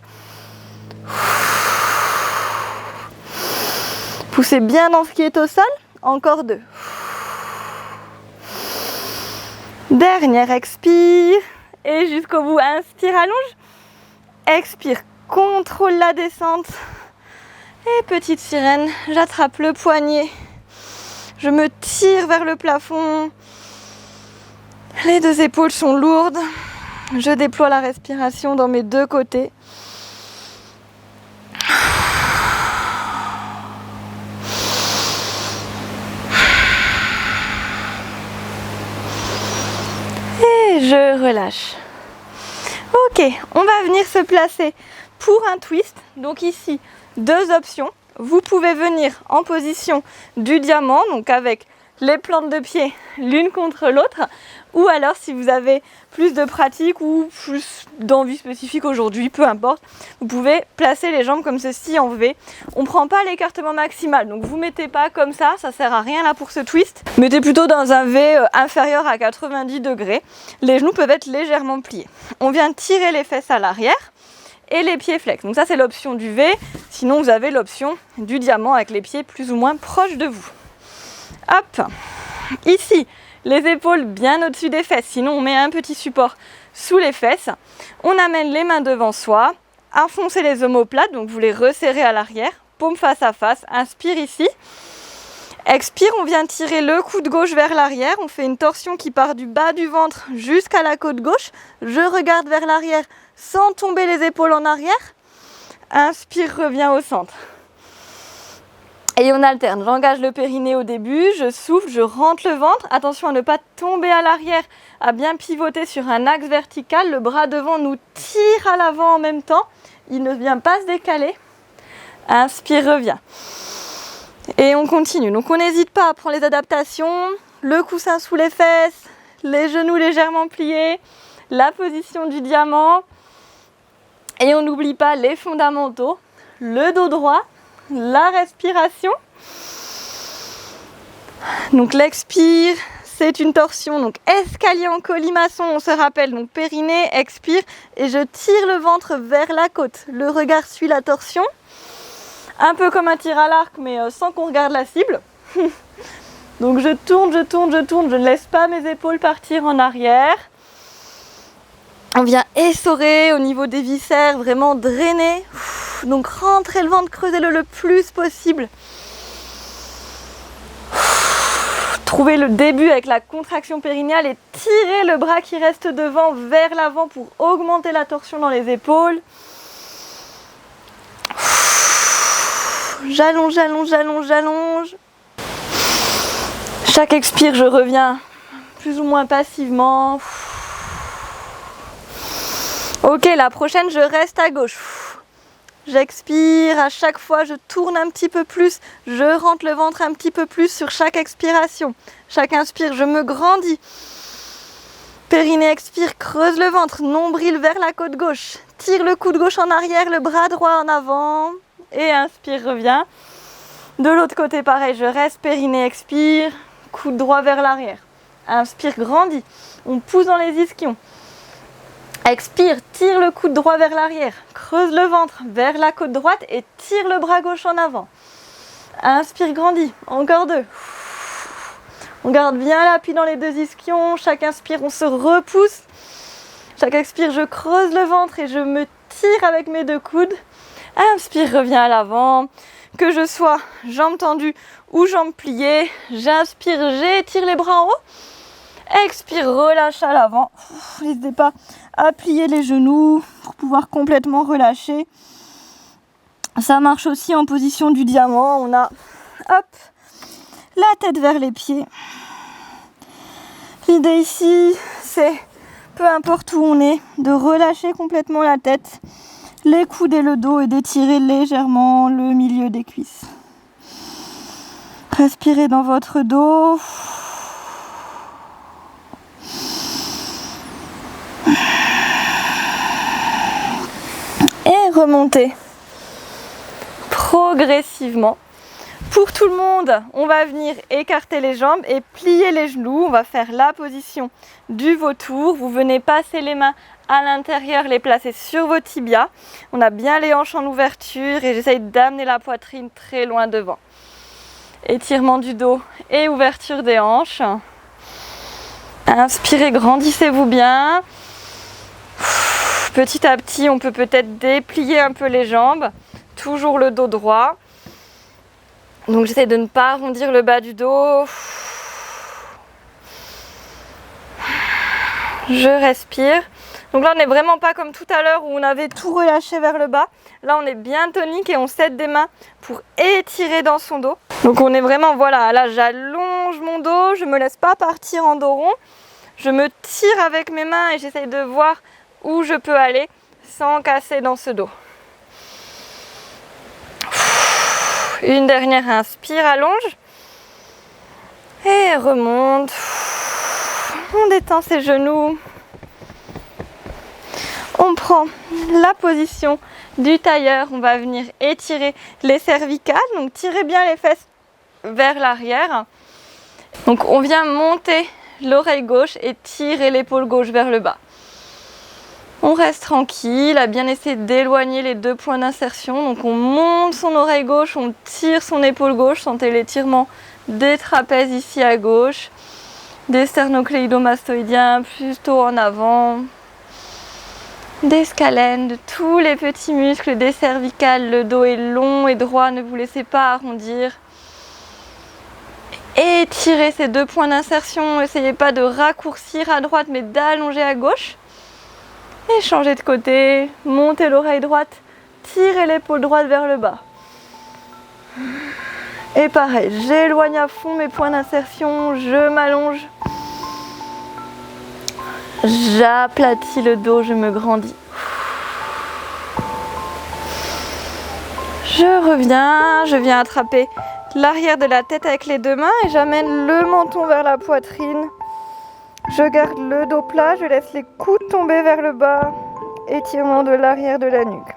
Poussez bien dans ce qui est au sol. Encore 2. Dernière expire. Et jusqu'au bout, inspire, allonge. Expire, contrôle la descente. Et petite sirène, j'attrape le poignet. Je me tire vers le plafond. Les 2 épaules sont lourdes. Je déploie la respiration dans mes 2 côtés. Et je relâche. Ok, on va venir se placer pour un twist. Donc ici, 2 options. Vous pouvez venir en position du diamant, donc avec les plantes de pied l'une contre l'autre. Ou alors si vous avez plus de pratique ou plus d'envie spécifique aujourd'hui, peu importe, vous pouvez placer les jambes comme ceci en V. On ne prend pas l'écartement maximal, donc vous ne mettez pas comme ça sert à rien là pour ce twist. Mettez plutôt dans un V inférieur à 90 degrés. Les genoux peuvent être légèrement pliés. On vient tirer les fesses à l'arrière et les pieds flex. Donc ça c'est l'option du V, sinon vous avez l'option du diamant avec les pieds plus ou moins proches de vous. Hop, ici, les épaules bien au-dessus des fesses, sinon on met un petit support sous les fesses. On amène les mains devant soi, enfoncez les omoplates, donc vous les resserrez à l'arrière, paume face à face, inspire ici. Expire, on vient tirer le coude gauche vers l'arrière, on fait une torsion qui part du bas du ventre jusqu'à la côte gauche. Je regarde vers l'arrière sans tomber les épaules en arrière. Inspire, reviens au centre. Et on alterne, j'engage le périnée au début, je souffle, je rentre le ventre. Attention à ne pas tomber à l'arrière, à bien pivoter sur un axe vertical. Le bras devant nous tire à l'avant en même temps. Il ne vient pas se décaler. Inspire, reviens. Et on continue. Donc on n'hésite pas à prendre les adaptations. Le coussin sous les fesses, les genoux légèrement pliés, la position du diamant. Et on n'oublie pas les fondamentaux, le dos droit, la respiration. Donc l'expire, c'est une torsion, donc escalier en colimaçon, on se rappelle, donc périnée, expire, et je tire le ventre vers la côte. Le regard suit la torsion, un peu comme un tir à l'arc, mais sans qu'on regarde la cible. Donc je tourne, je ne laisse pas mes épaules partir en arrière. On vient essorer au niveau des viscères, vraiment drainer. Donc rentrez le ventre, creusez-le le plus possible. Trouvez le début avec la contraction périnéale et tirez le bras qui reste devant vers l'avant pour augmenter la torsion dans les épaules. J'allonge, j'allonge, j'allonge, j'allonge. Chaque expire, je reviens plus ou moins passivement. Ok, la prochaine, je reste à gauche. J'expire, à chaque fois, je tourne un petit peu plus. Je rentre le ventre un petit peu plus sur chaque expiration. Chaque inspire, je me grandis. Périnée, expire, creuse le ventre. Nombril vers la côte gauche. Tire le coude gauche en arrière, le bras droit en avant. Et inspire, reviens. De l'autre côté, pareil, je reste. Périnée, expire. Coude droit vers l'arrière. Inspire, grandis. On pousse dans les ischions. Expire, tire le coude droit vers l'arrière, creuse le ventre vers la côte droite et tire le bras gauche en avant. Inspire, grandis, encore 2. On garde bien l'appui dans les 2 ischions, chaque inspire on se repousse. Chaque expire je creuse le ventre et je me tire avec mes 2 coudes. Inspire, reviens à l'avant, que je sois jambes tendues ou jambes pliées. J'inspire, j'étire les bras en haut. Expire, relâche à l'avant. N'hésitez pas à plier les genoux pour pouvoir complètement relâcher. Ça marche aussi en position du diamant. On a hop, la tête vers les pieds. L'idée ici, c'est, peu importe où on est, de relâcher complètement la tête, les coudes et le dos et d'étirer légèrement le milieu des cuisses. Respirez dans votre dos. Et remontez progressivement Pour tout le monde, on va venir écarter les jambes et plier les genoux. On va faire la position du vautour. Vous venez passer les mains à l'intérieur, les placer sur vos tibias. On a bien les hanches en ouverture et j'essaye d'amener la poitrine très loin devant. Étirement du dos et ouverture des hanches. Inspirez, grandissez-vous bien. Petit à petit, on peut peut-être déplier un peu les jambes. Toujours le dos droit. Donc j'essaie de ne pas arrondir le bas du dos. Je respire. Donc là, on n'est vraiment pas comme tout à l'heure où on avait tout relâché vers le bas. Là, on est bien tonique et on s'aide des mains pour étirer dans son dos. Donc on est vraiment, voilà, là j'allonge mon dos, je ne me laisse pas partir en dos rond. Je me tire avec mes mains et j'essaie de voir où je peux aller sans casser dans ce dos. Une dernière inspire, allonge. Et remonte. On détend ses genoux. On prend la position du tailleur. On va venir étirer les cervicales. Donc tirez bien les fesses vers l'arrière. Donc on vient monter l'oreille gauche et tirer l'épaule gauche vers le bas. On reste tranquille, à bien essayer d'éloigner les deux points d'insertion. Donc on monte son oreille gauche, on tire son épaule gauche. Sentez l'étirement des trapèzes ici à gauche, des sternocléidomastoïdiens plutôt en avant, des scalènes, de tous les petits muscles des cervicales. Le dos est long et droit, ne vous laissez pas arrondir. Étirez ces deux points d'insertion, n'essayez pas de raccourcir à droite mais d'allonger à gauche. Et changez de côté, montez l'oreille droite, tirez l'épaule droite vers le bas. Et pareil, j'éloigne à fond mes points d'insertion, je m'allonge. J'aplatis le dos, je me grandis. Je viens attraper l'arrière de la tête avec les deux mains et j'amène le menton vers la poitrine. Je garde le dos plat, je laisse les coudes tomber vers le bas, étirement de l'arrière de la nuque.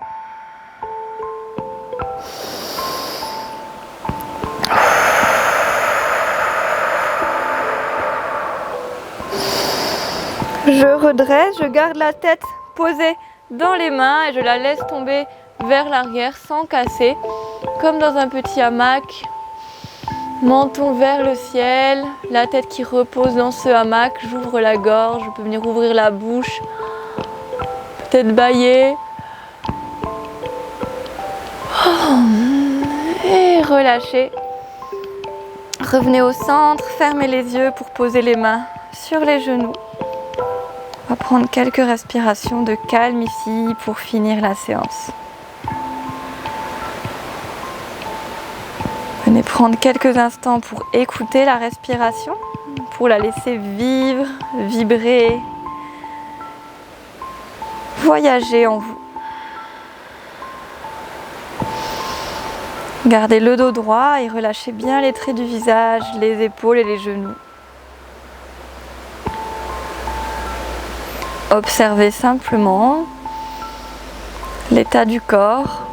Je redresse, je garde la tête posée dans les mains et je la laisse tomber vers l'arrière sans casser, comme dans un petit hamac. Menton vers le ciel, la tête qui repose dans ce hamac, j'ouvre la gorge, je peux venir ouvrir la bouche, peut-être bâiller. Et relâchez. Revenez au centre, fermez les yeux pour poser les mains sur les genoux. On va prendre quelques respirations de calme ici pour finir la séance. Venez prendre quelques instants pour écouter la respiration, pour la laisser vivre, vibrer, voyager en vous. Gardez le dos droit et relâchez bien les traits du visage, les épaules et les genoux. Observez simplement l'état du corps.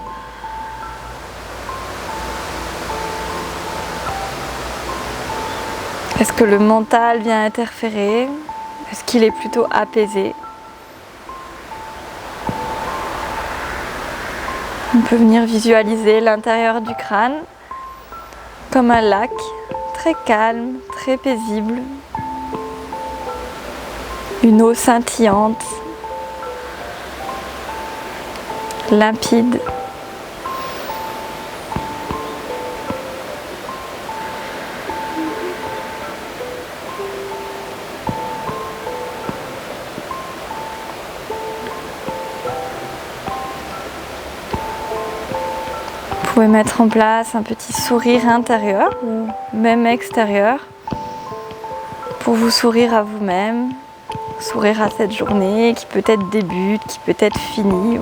Est-ce que le mental vient interférer? Est-ce qu'il est plutôt apaisé? On peut venir visualiser l'intérieur du crâne comme un lac, très calme, très paisible. Une eau scintillante, limpide. Vous pouvez mettre en place un petit sourire intérieur ou même extérieur pour vous sourire à vous-même, sourire à cette journée qui peut-être débute, qui peut-être finit.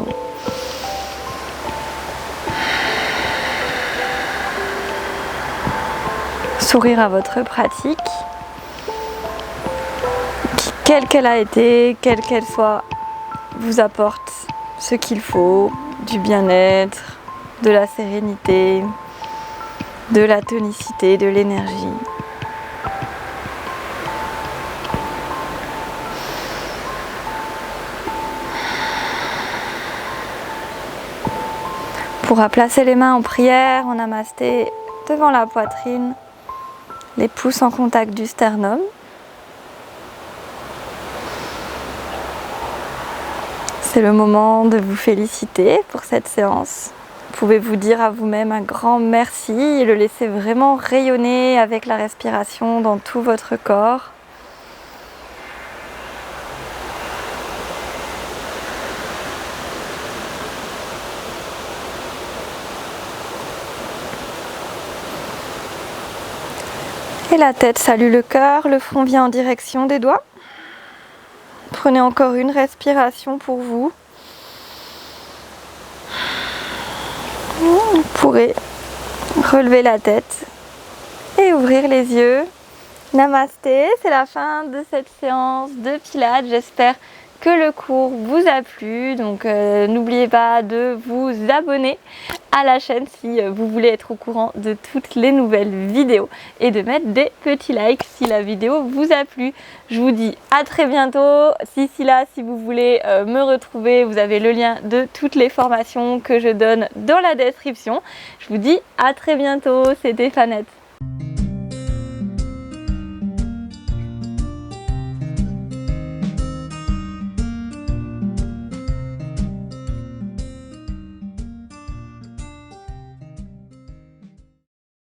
Sourire à votre pratique, qui, quelle qu'elle a été, quelle qu'elle soit, vous apporte ce qu'il faut, du bien-être, de la sérénité, de la tonicité, de l'énergie. On pourra placer les mains en prière, en namasté, devant la poitrine, les pouces en contact du sternum. C'est le moment de vous féliciter pour cette séance. Vous pouvez vous dire à vous-même un grand merci et le laisser vraiment rayonner avec la respiration dans tout votre corps. Et la tête salue le cœur, le front vient en direction des doigts. Prenez encore une respiration pour vous. Vous pourrez relever la tête et ouvrir les yeux. Namasté, c'est la fin de cette séance de Pilates. J'espère que le cours vous a plu. Donc n'oubliez pas de vous abonner à la chaîne si vous voulez être au courant de toutes les nouvelles vidéos et de mettre des petits likes si la vidéo vous a plu. Je vous dis à très bientôt. Si vous voulez me retrouver, vous avez le lien de toutes les formations que je donne dans la description. Je vous dis à très bientôt, c'était Fanette.